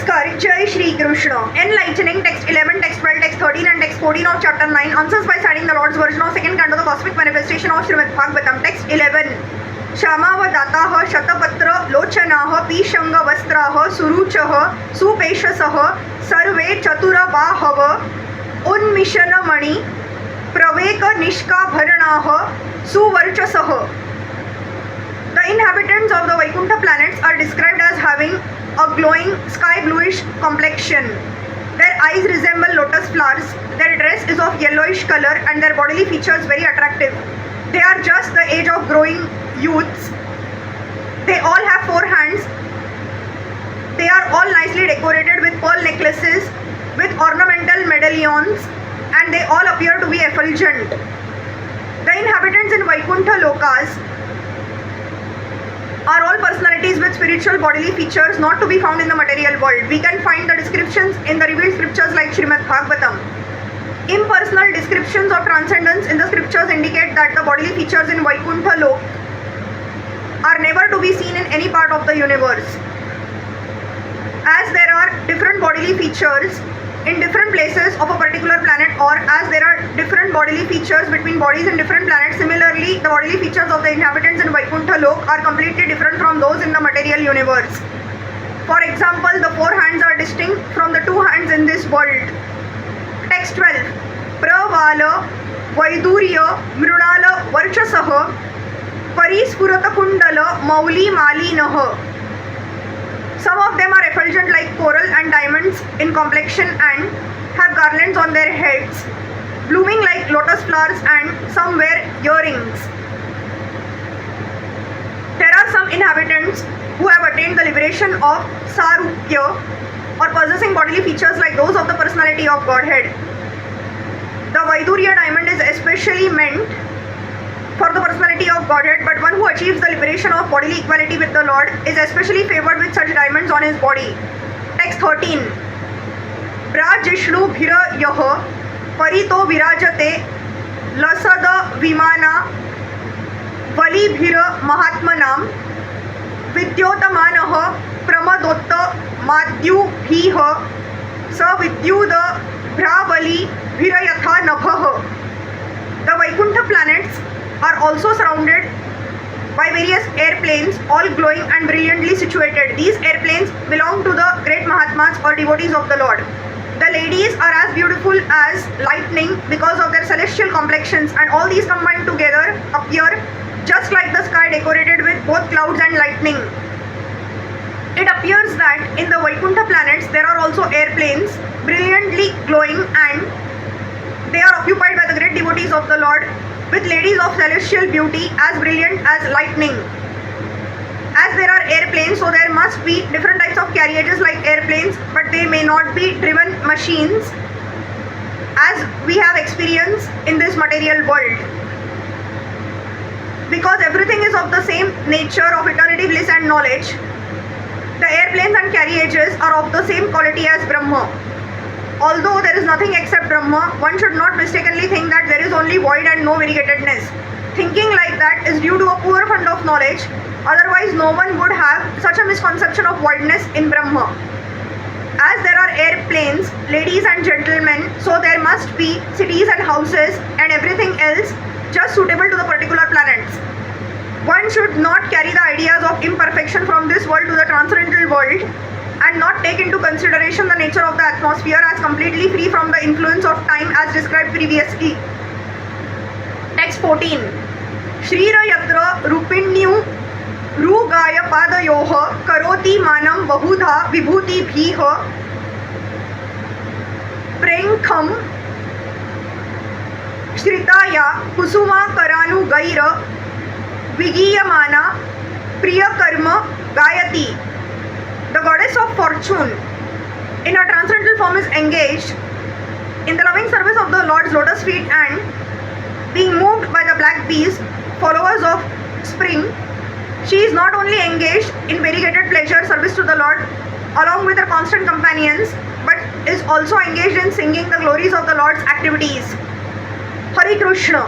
Namaskar, Jai Shri Krishna. Enlightening text 11, text 12, text 13 and text 14 of chapter 9. Answers by citing the Lord's version of second canto, the cosmic manifestation of Srimad Bhagavatam. Text 11. Shamavadataha Shatapatra Lochanaha Pishanga Vastraha Suruchaha Supeshasaha Sarve Chaturabahava Unmishanamani Praveka Nishka Bharanaha Suvarchasaha. The inhabitants of the Vaikuntha planets are described as having a glowing sky bluish complexion. Their eyes resemble lotus flowers, their dress is of yellowish color and their bodily features very attractive. They are just the age of growing youths. They all have 4 hands. They are all nicely decorated with pearl necklaces, with ornamental medallions, and they all appear to be effulgent. The inhabitants in Vaikuntha Lokas are all personalities with spiritual bodily features not to be found in the material world. We can find the descriptions in the revealed scriptures like Srimad Bhagavatam. Impersonal descriptions of transcendence in the scriptures indicate that the bodily features in Vaikuntha Lok are never to be seen in any part of the universe. As there are different bodily features in different places of a particular planet, or as there are different bodily features between bodies in different planets, similarly the bodily features of the inhabitants in Vaikuntha Lok are completely different from those in the material universe. For example, the 4 hands are distinct from the 2 hands in this world. Text 12. Pravala Vaidurya Mrunala Varchasaha Parispurata Kundala Mauli Malinaha. Some of them are effulgent like coral and diamonds in complexion and have garlands on their heads, blooming like lotus flowers, and some wear earrings. There are some inhabitants who have attained the liberation of Sarupya, or possessing bodily features like those of the personality of Godhead. The Vaidurya diamond is especially meant for the personality of Godhead, but one who achieves the liberation of bodily equality with the Lord is especially favored with such diamonds on his body. Text 13. Brajishnu bhira yaha parito virajate lasada vimana vali bhira mahatmanam vidyotamanaha pramadotta madhyu bhiha sa vidyuda bhravali bhirayatha nabhaha. The Vaikuntha planets are also surrounded by various airplanes, all glowing and brilliantly situated. These airplanes belong to the great Mahatmas or devotees of the Lord. The ladies are as beautiful as lightning because of their celestial complexions, and all these combined together appear just like the sky decorated with both clouds and lightning. It appears that in the Vaikuntha planets there are also airplanes brilliantly glowing, and they are occupied by the great devotees of the Lord, with ladies of celestial beauty as brilliant as lightning. As there are airplanes, so there must be different types of carriages like airplanes, but they may not be driven machines as we have experience in this material world. Because everything is of the same nature of eternity, bliss and knowledge, the airplanes and carriages are of the same quality as Brahma. Although there is nothing except Brahma, one should not mistakenly think that there is only void and no variegatedness. Thinking like that is due to a poor fund of knowledge, otherwise no one would have such a misconception of voidness in Brahma. As there are airplanes, ladies and gentlemen, so there must be cities and houses and everything else just suitable to the particular planets. One should not carry the ideas of imperfection from this world to the transcendental world, and not take into consideration the nature of the atmosphere as completely free from the influence of time as described previously. Text 14. Shrira yatra rupinyu rugaya padayoha karoti manam bahudha vibhuti bhiha prenkham shritaya kusuma karanu gaira vigiyamana priyakarma gayati. The goddess of fortune in her transcendental form is engaged in the loving service of the Lord's lotus feet, and being moved by the black bees, followers of spring, she is not only engaged in variegated pleasure service to the Lord along with her constant companions, but is also engaged in singing the glories of the Lord's activities. Hare Krishna.